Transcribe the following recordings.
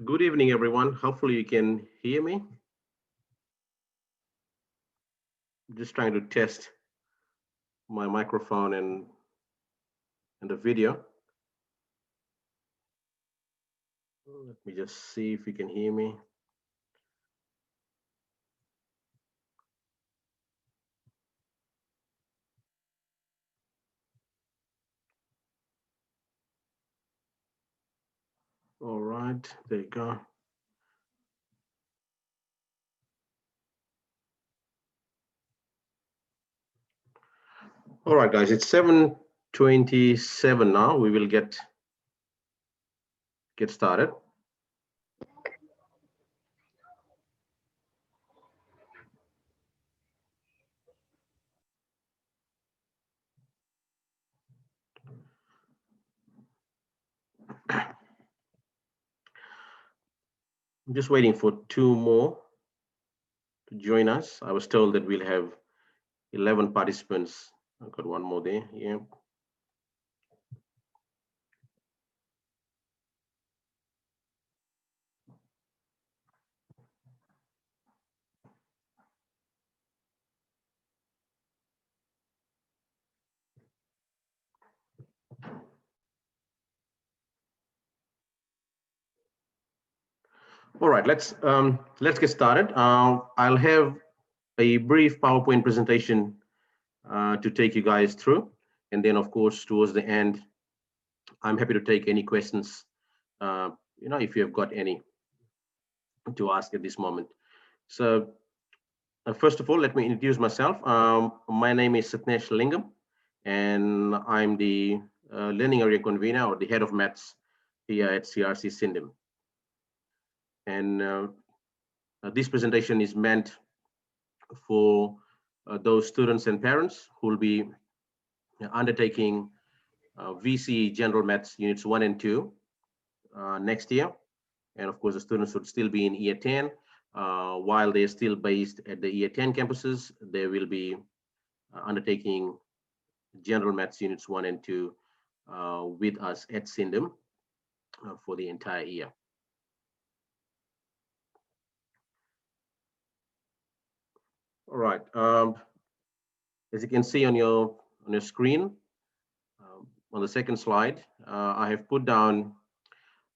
Good evening, everyone. Hopefully you can hear me. Just trying to test my microphone and the video. Let me just see if you can hear me. All right, there you go. All right, guys, it's 7:27 now. We will get started. I'm just waiting for two more to join us. I was told that we'll have 11 participants. I've got one more there. Yeah. All right, let's get started. I'll have a brief PowerPoint presentation to take you guys through. And then, of course, towards the end, I'm happy to take any questions, if you have got any to ask at this moment. So, first of all, let me introduce myself. My name is Satnesh Lingam, and I'm the learning area convener or the head of maths here at CRC Syden. And this presentation is meant for those students and parents who will be undertaking VC General Maths Units 1 and 2 next year. And of course, the students would still be in year 10. While they're still based at the year 10 campuses, they will be undertaking General Maths Units 1 and 2 with us at Syden for the entire year. All right. As you can see on your screen, on the second slide, I have put down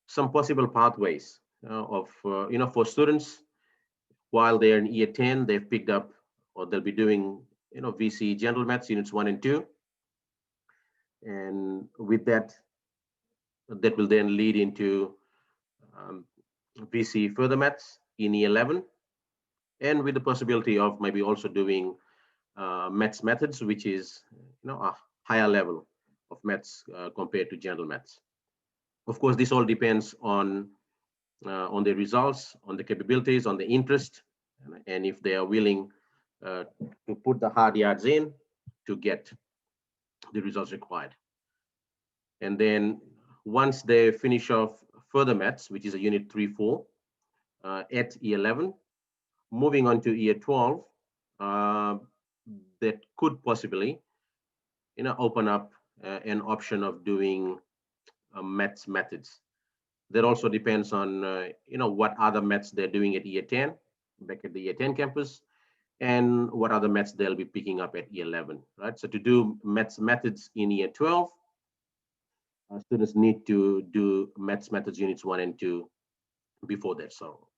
some possible pathways of for students while they're in year 10, they've picked up or they'll be doing VC General Maths Units 1 and 2, and with that will then lead into VC Further Maths in year 11, and with the possibility of maybe also doing maths methods, which is a higher level of maths compared to general maths. Of course, this all depends on the results, on the capabilities, on the interest, and if they are willing to put the hard yards in to get the results required. And then once they finish off further maths, which is a unit 3-4 at year 11, moving on to year 12, that could possibly open up an option of doing maths methods. That also depends on what other maths they're doing at year 10, back at the year 10 campus, and what other maths they'll be picking up at year 11, right? So to do maths methods in year 12, students need to do maths methods units 1 and 2 before that. So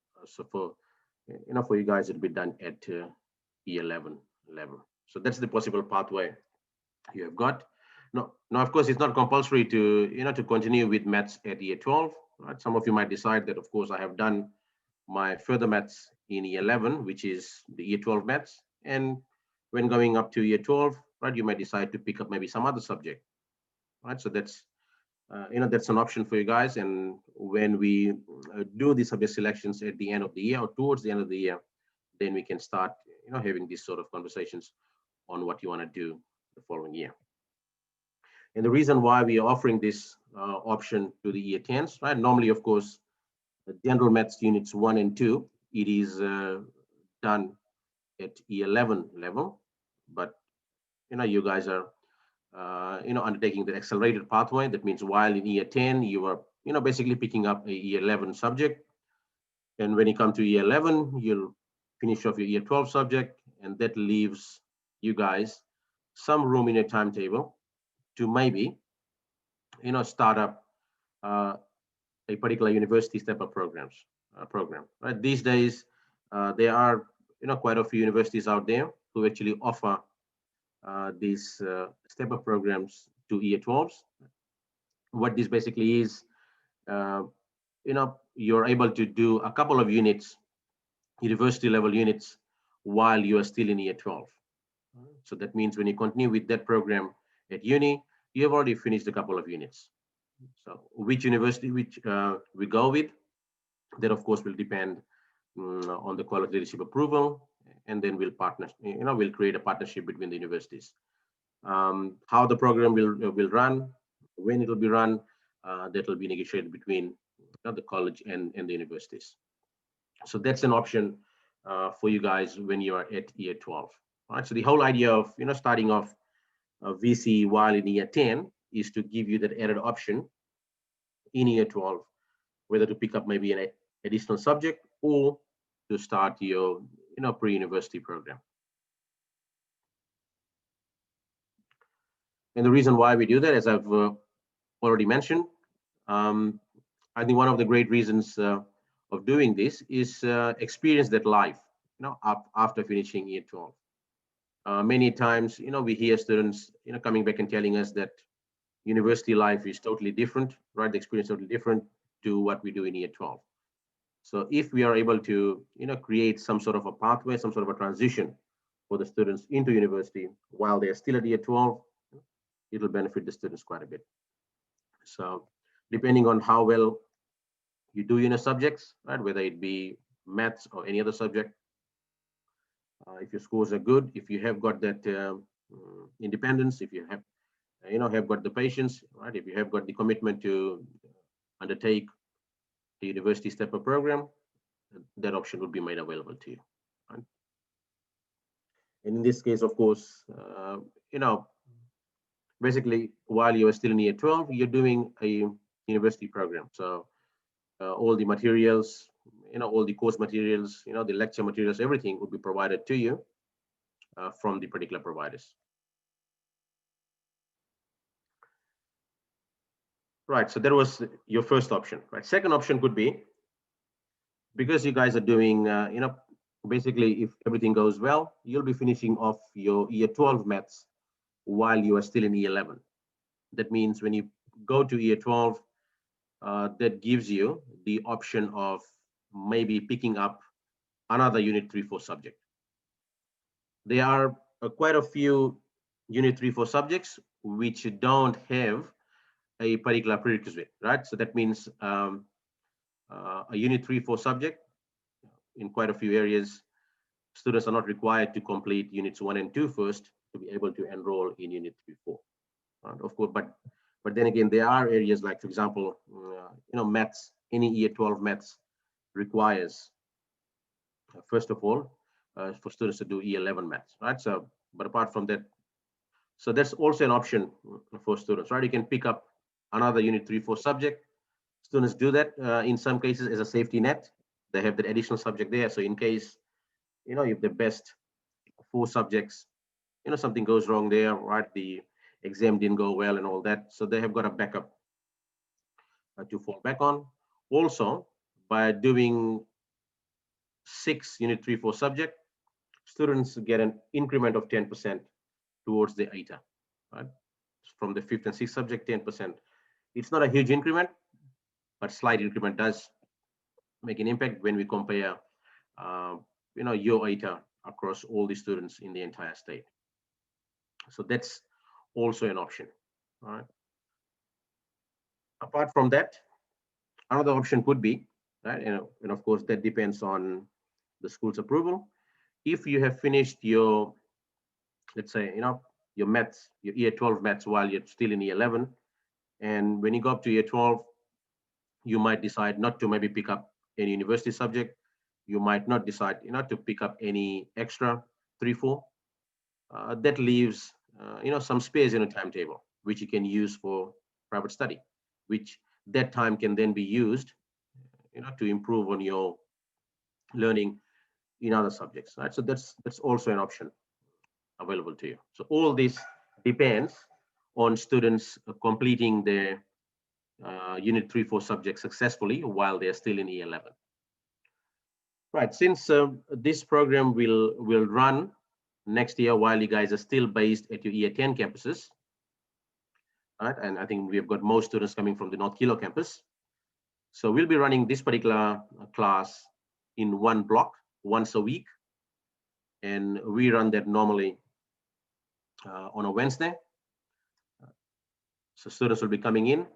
for for you guys, it'll be done at year 11 level. So that's the possible pathway you have got. Now, of course, it's not compulsory to to continue with maths at year 12. Right? Some of you might decide that, of course, I have done my further maths in year 11, which is the year 12 maths, and when going up to year 12, right, you might decide to pick up maybe some other subject, right? So that's that's an option for you guys. And when we do the subject selections at the end of the year or towards the end of the year, then we can start having these sort of conversations on what you want to do the following year. And the reason why we are offering this option to the year 10s, right? Normally, of course, the general maths units 1 and 2, it is done at year 11 level, but you guys are undertaking the accelerated pathway. That means while in year 10 you are basically picking up a year 11 subject, And when you come to year 11, you'll finish off your year 12 subject, and that leaves you guys some room in your timetable to maybe, start up uh, a particular university step up program. Right? These days, there are, quite a few universities out there who actually offer these step up programs to year 12s. What this basically is, uh, you're able to do a couple of units, university level units, while you are still in year 12. So that means when you continue with that program at uni, you have already finished a couple of units. So which university which we go with, that of course will depend on the quality leadership approval, and then we'll create a partnership between the universities. How the program will run, when it will be run, that will be negotiated between the college and the universities. So that's an option for you guys when you are at year 12. All right. So the whole idea of starting off VC while in year 10 is to give you that added option in year 12, whether to pick up maybe an additional subject or to start your pre-university program. And the reason why we do that, as I've already mentioned, um, I think one of the great reasons of doing this is experience that life, after finishing year 12. Many times, we hear students, coming back and telling us that university life is totally different, right? The experience is totally different to what we do in year 12. So if we are able to, create some sort of a pathway, some sort of a transition for the students into university while they're still at year 12, it'll benefit the students quite a bit. So depending on how well you do in a subjects, right, whether it be maths or any other subject, if your scores are good, if you have got that independence, if you have got the patience, right, if you have got the commitment to undertake the university step up program, that option would be made available to you. Right? And in this case, of course, basically while you are still in year 12, you're doing a university program. So all the materials, all the course materials, the lecture materials, everything would be provided to you from the particular providers. Right, so that was your first option, right? Second option could be, because you guys are doing, basically if everything goes well, you'll be finishing off your year 12 maths while you are still in year 11. That means when you go to year 12, that gives you the option of maybe picking up another unit 3-4 subject. There are quite a few unit 3-4 subjects which don't have a particular prerequisite, right? So that means a unit 3-4 subject in quite a few areas, students are not required to complete units 1 and 2 first to be able to enroll in unit 3-4. Of course, but then again, there are areas like, for example, maths. Any year 12 maths requires, first of all, for students to do year 11 maths, right? So, but apart from that, so that's also an option for students, right? You can pick up another unit 3-4 subject. Students do that in some cases as a safety net. They have that additional subject there. So in case, if the best 4 subjects, something goes wrong there, right? The exam didn't go well and all that. So they have got a backup to fall back on. Also, by doing 6 unit 3-4 subject, students get an increment of 10% towards the ATA, right? From the 5th and 6th subject, 10%. It's not a huge increment, but slight increment does make an impact when we compare, your ATA across all the students in the entire state. So that's also an option. All right. Apart from that, another option could be, right, and of course that depends on the school's approval. If you have finished your, let's say, your maths, your year 12 maths while you're still in year 11, and when you go up to year 12, you might decide not to maybe pick up any university subject. You might not decide, to pick up any extra 3-4. That leaves, some space in a timetable, which you can use for private study, which that time can then be used, to improve on your learning in other subjects, right? So that's also an option available to you. So all this depends on students completing their Unit 3, 4 subjects successfully while they're still in E11. Right, since this program will run next year while you guys are still based at your Year 10 campuses, right? And I think we have got most students coming from the North Kilo campus. So we'll be running this particular class in one block once a week, and we run that normally on a Wednesday. So students will be coming in,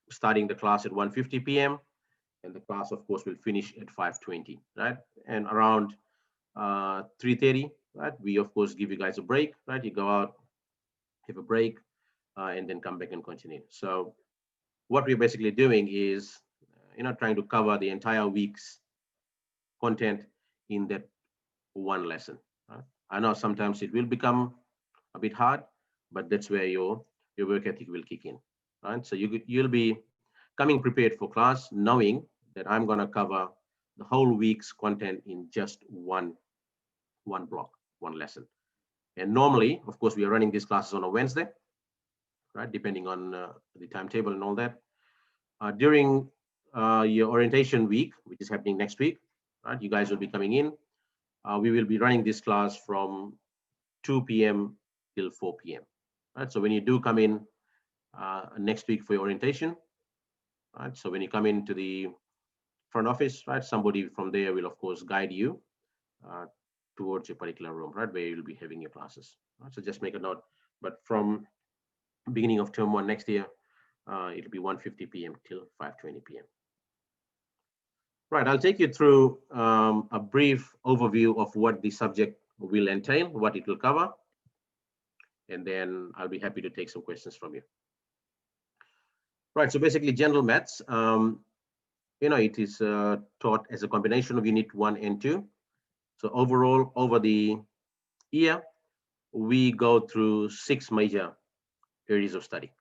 starting the class at 1:50 p.m. and the class, of course, will finish at 5:20, right? And around 3:30, right? We of course give you guys a break, right? You go out, have a break, and then come back and continue. So what we're basically doing is, trying to cover the entire week's content in that one lesson. Right? I know sometimes it will become a bit hard, but that's where your work ethic will kick in. Right? So you'll be coming prepared for class, knowing that I'm going to cover the whole week's content in just one block, one lesson. And normally, of course, we are running these classes on a Wednesday, right? Depending on the timetable and all that. During your orientation week, which is happening next week, right? You guys will be coming in. We will be running this class from 2 p.m. till 4 p.m. Right? So when you do come in next week for your orientation, right? So when you come into the front office, right? Somebody from there will, of course, guide you uh, towards your particular room, right? Where you'll be having your classes. Right? So just make a note. But from beginning of term one next year, it'll be 1:50 p.m. till 5:20 p.m. Right, I'll take you through a brief overview of what the subject will entail, what it will cover, and then I'll be happy to take some questions from you. Right, so basically general maths, it is taught as a combination of Unit 1 and 2. So overall, over the year, we go through 6 major areas of study.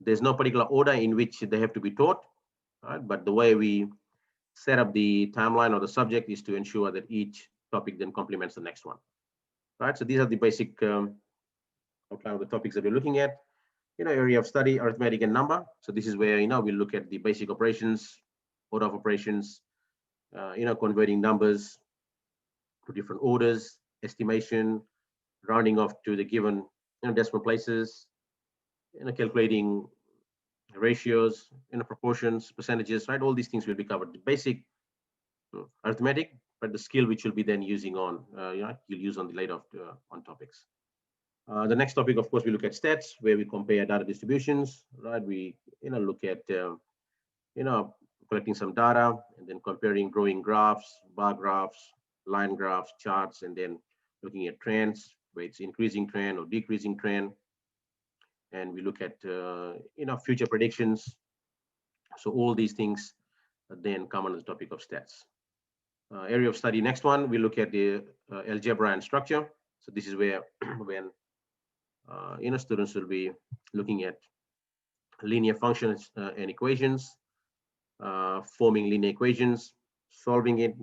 There's no particular order in which they have to be taught, right? But the way we set up the timeline or the subject is to ensure that each topic then complements the next one, right? So these are the basic outline of the topics that we're looking at. Area of study, arithmetic and number. So this is where, we look at the basic operations, order of operations, converting numbers to different orders, estimation, rounding off to the given decimal places, calculating ratios, proportions, percentages, right? All these things will be covered. The basic arithmetic, but the skill which you'll be then using on, you'll use on the later on topics. The next topic, of course, we look at stats, where we compare data distributions, right? We, look at, collecting some data and then comparing drawing graphs, bar graphs, line graphs, charts, and then looking at trends, where it's increasing trend or decreasing trend. And we look at, future predictions. So all these things then come under the topic of stats. Area of study, next one, we look at the algebra and structure. So this is where when students will be looking at linear functions and equations, forming linear equations, solving it.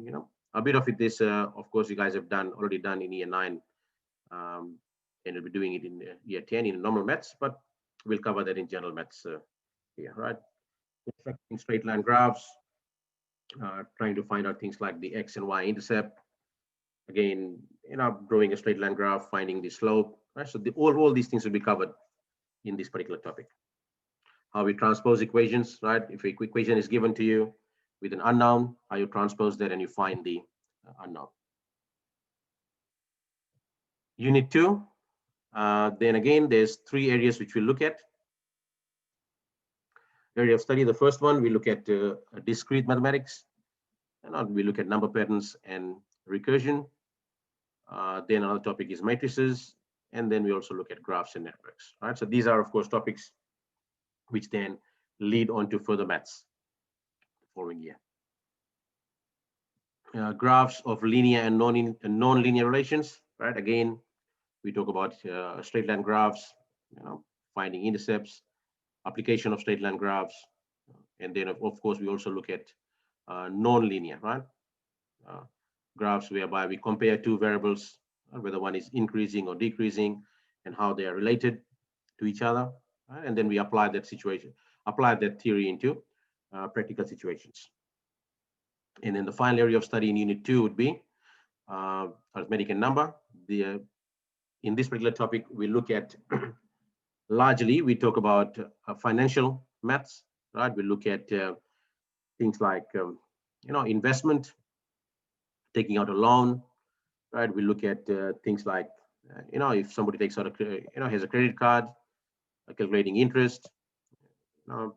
A bit of it is, of course, you guys have already done in year 9, and you'll be doing it in year 10 in normal maths, but we'll cover that in general maths here, right? Constructing straight line graphs, trying to find out things like the x and y intercept. Again, drawing a straight line graph, finding the slope, right? So all these things will be covered in this particular topic. How we transpose equations, right? If an equation is given to you with an unknown, how you transpose that and you find the unknown. Unit 2, then again, there's 3 areas which we'll look at. Area of study, the first one, we look at discrete mathematics, and we look at number patterns and recursion. Then another topic is matrices, and then we also look at graphs and networks, right? So these are, of course, topics which then lead on to further maths the following year. Graphs of linear and non-linear relations, right? Again, we talk about straight line graphs, finding intercepts, application of straight line graphs, and then of course we also look at non-linear, right? graphs whereby we compare two variables, whether one is increasing or decreasing, and how they are related to each other, and then we apply that theory into practical situations. And then the final area of study in Unit 2 would be arithmetic and number. In this particular topic, we look at largely we talk about financial maths, right? We look at things like investment, taking out a loan, right? We look at things like if somebody takes out has a credit card, calculating interest,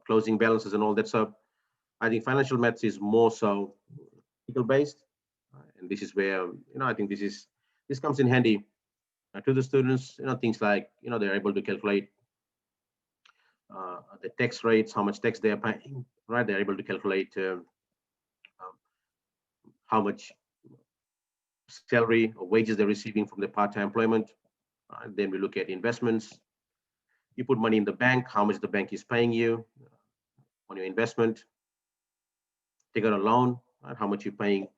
closing balances and all that. So I think financial maths is more so practical based, and this is where I think this comes in handy to the students. Things like they're able to calculate the tax rates, how much tax they are paying, right? They're able to calculate how much salary or wages they're receiving from their part-time employment. Then we look at investments. You put money in the bank, how much the bank is paying you on your investment. Take out a loan, right? How much you're paying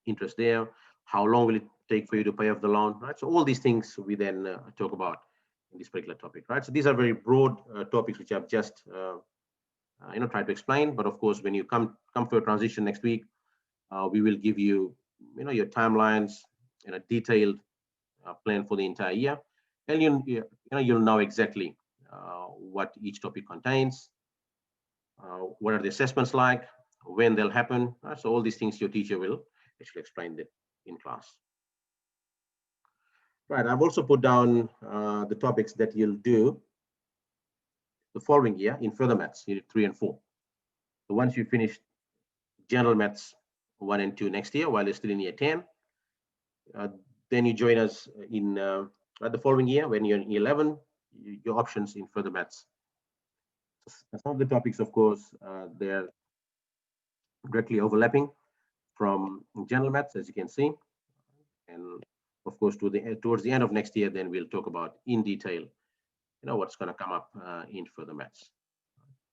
interest there. How long will it take for you to pay off the loan, right? So all these things we then talk about in this particular topic, right? So these are very broad topics which I've just tried to explain. But of course, when you come for a transition next week, we will give you your timelines and a detailed plan for the entire year, and you'll know exactly what each topic contains, what are the assessments like, when they'll happen. So all these things your teacher will actually explain that in class. Right, I've also put down the topics that you'll do the following year in further maths, unit 3 and 4. So once you finish general maths 1 and 2 next year, while you're still in year 10, then you join us in the following year when you're in 11, your options in further maths. Some of the topics, of course, they're directly overlapping from general maths, as you can see. And of course, towards the end of next year, then we'll talk about in detail, what's going to come up in further maths.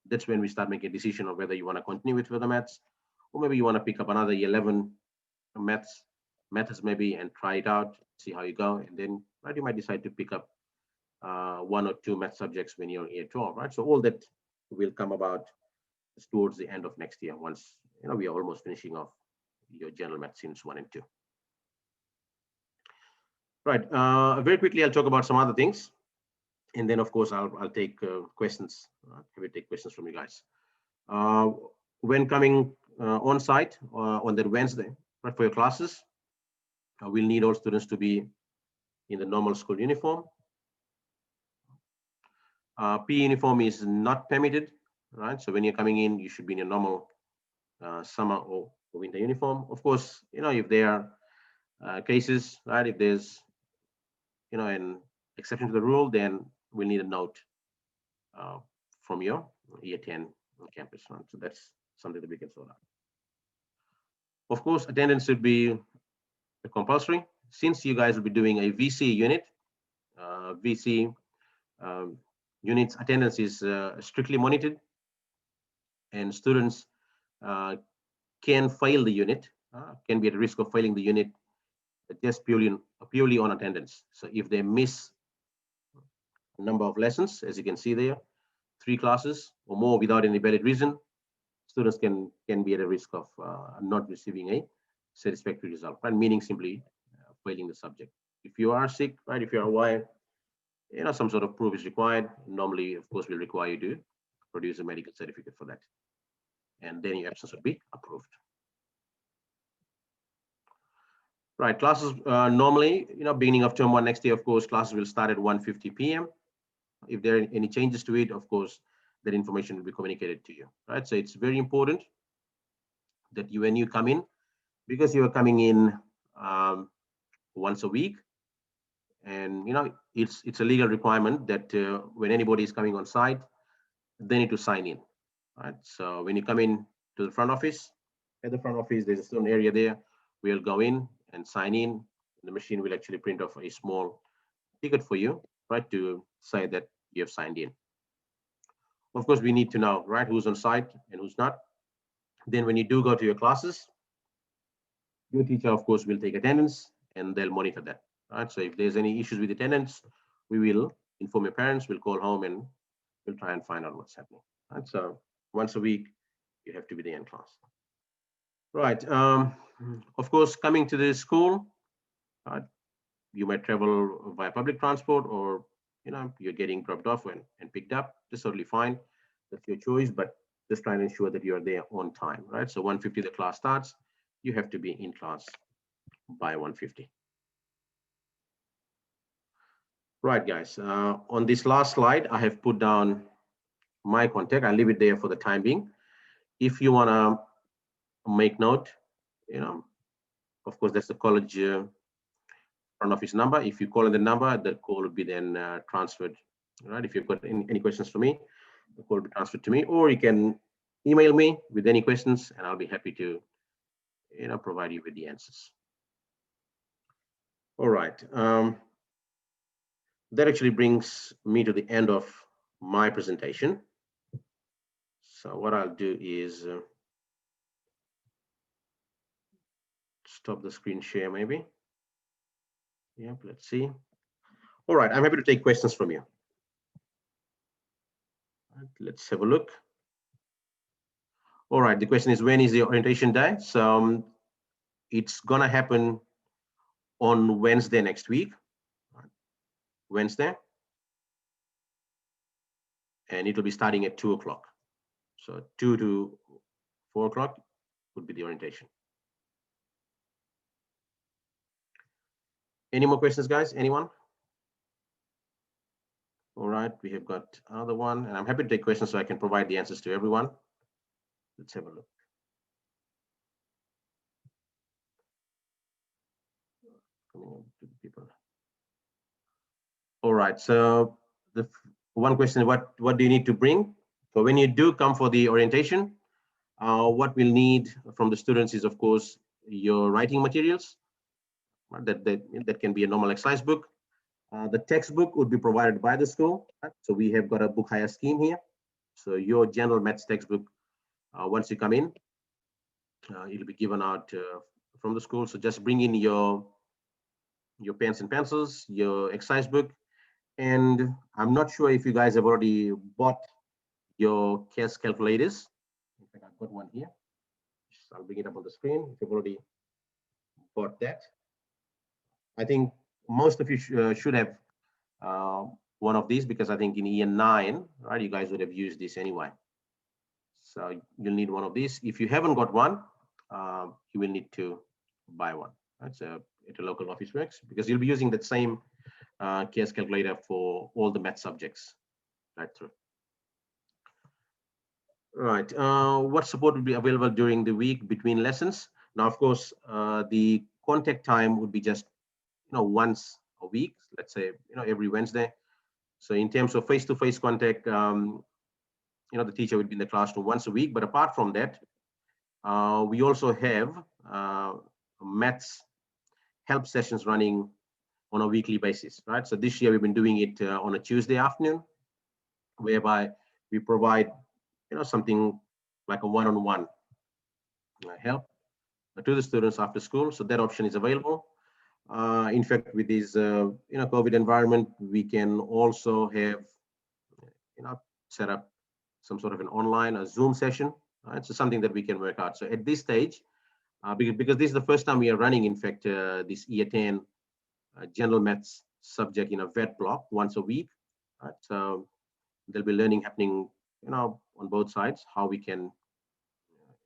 That's when we start making a decision of whether you want to continue with further maths, or maybe you want to pick up another 11 methods maybe and try it out, see how you go, and then you might decide to pick up 1 or 2 math subjects when you're in year 12, right? So all that will come about towards the end of next year, once we are almost finishing off your general maths units 1 and 2. Right. Very quickly, I'll talk about some other things, and then of course I'll take questions. I will take questions from you guys. When coming on site on that Wednesday, right, for your classes, we'll need all students to be in the normal school uniform. PE uniform is not permitted, right? So when you're coming in, you should be in your normal summer or winter uniform. Of course, if there are cases, right, if there's an exception to the rule, then we'll need a note from your year 10 campus, right? So that's something that we can sort out. Of course, attendance should be compulsory. Since you guys will be doing a VC unit, VC units attendance is strictly monitored, and students can fail the unit, can be at risk of failing the unit just purely on attendance. So if they miss a number of lessons, as you can see there, 3 classes or more without any valid reason, students can be at a risk of not receiving a satisfactory result, right? Meaning simply failing the subject. If you are sick, right, if you're away, some sort of proof is required. Normally, of course, we'll require you to produce a medical certificate for that, and then your absence would be approved. Right, classes normally, beginning of term 1 next year, of course, classes will start at 1:50 p.m. If there are any changes to it, of course, that information will be communicated to you, right? So it's very important that when you come in, because you are coming in once a week, and it's a legal requirement that when anybody is coming on site, they need to sign in, right? So when you come in to the front office, at the front office, there's a certain area there. We'll go in and sign in. The machine will actually print off a small ticket for you, right, to say that you have signed in. Of course, we need to know, right, who's on site and who's not. Then when you do go to your classes, Your teacher, of course, will take attendance and they'll monitor that. Right. So if there's any issues with attendance, we will inform your parents. We'll call home and we'll try and find out what's happening. Right. So once a week, you have to be there in class. Right. Of course, coming to the school, uh, you might travel via public transport, or you're getting dropped off and picked up. That's totally fine. That's your choice, but just try and ensure that you're there on time. Right. So 1:50 the class starts. You have to be in class by 1:50. Right, guys. On this last slide, I have put down my contact. I'll leave it there for the time being. If you want to make note, you know, of course, that's the college front office number. If you call in the number, the call will be then transferred. Right. If you've got any questions for me, the call will be transferred to me, or you can email me with any questions, and I'll be happy to, provide you with the answers. All right. That actually brings me to the end of my presentation. So what I'll do is stop the screen share maybe. Yep, let's see. All right, I'm happy to take questions from you. Let's have a look. All right, the question is, when is the orientation day? So it's gonna happen on Wednesday next week, Wednesday, and it will be starting at 2 o'clock. So 2 to 4 o'clock would be the orientation. Any more questions, guys? Anyone? All right, we have got another one, and I'm happy to take questions so I can provide the answers to everyone. Let's have a look. People. All right, so the one question, what do you need to bring? So when you do come for the orientation, what we'll need from the students is, of course, your writing materials. That can be a normal exercise book. The textbook would be provided by the school. Right? So we have got a book hire scheme here. So your general maths textbook, once you come in, it'll be given out from the school. So just bring in your pens and pencils, your exercise book, and I'm not sure if you guys have already bought your CAS calculators. In fact, I've got one here. I'll bring it up on the screen. If you've already bought that, I think most of you should have one of these, because I think in year 9, right, you guys would have used this anyway. So you'll need one of these. If you haven't got one, you will need to buy one. Right? So at a local office works, because you'll be using that same CAS calculator for all the math subjects right through. Right. What support will be available during the week between lessons? Now, of course, the contact time would be just once a week. Let's say every Wednesday. So in terms of face-to-face contact, the teacher would be in the classroom once a week. But apart from that, we also have maths help sessions running on a weekly basis. Right. So this year we've been doing it on a Tuesday afternoon, whereby we provide something like a one-on-one help to the students after school. So that option is available. In fact, with this COVID environment, we can also have set up some sort of an online or Zoom session. Right? So something that we can work out. So at this stage, because this is the first time we are running, in fact, this year 10 general maths subject in a vet block once a week. Right? So there'll be learning happening on both sides, how we can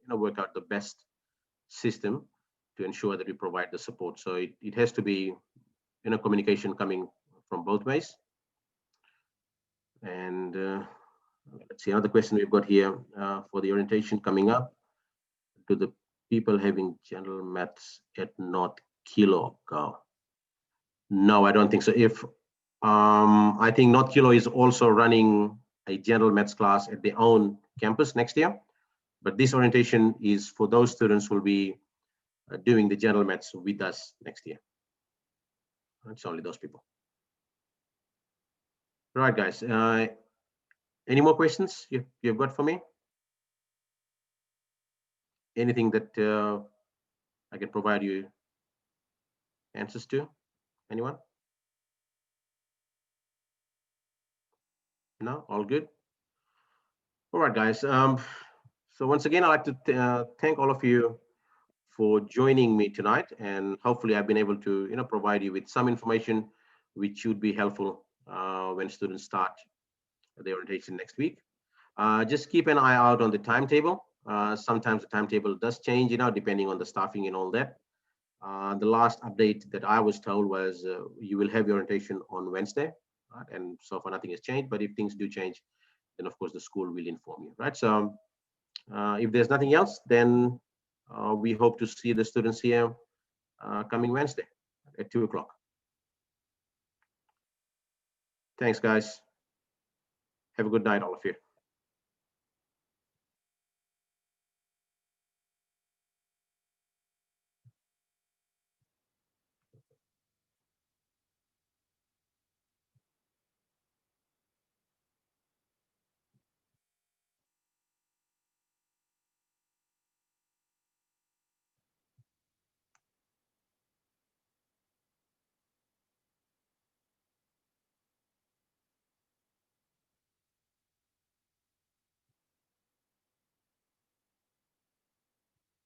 work out the best system to ensure that we provide the support. So it has to be communication coming from both ways. And let's see, another question we've got here for the orientation coming up. Do the people having general maths at North Kilo go? No, I don't think so. If I think North Kilo is also running a general maths class at their own campus next year, but this orientation is for those students who will be doing the general maths with us next year. It's only those people. Right, guys. Any more questions you've got for me? Anything that I can provide you answers to? Anyone? No? All good? All right, guys. So once again, I'd like to thank all of you for joining me tonight, and hopefully I've been able to provide you with some information which should be helpful when students start their orientation next week. Just keep an eye out on the timetable. Sometimes the timetable does change, depending on the staffing and all that. The last update that I was told was you will have your orientation on Wednesday, right? And so far nothing has changed. But if things do change, then of course the school will inform you, right? So if there's nothing else, then we hope to see the students here coming Wednesday at 2 o'clock. Thanks, guys. Have a good night, all of you.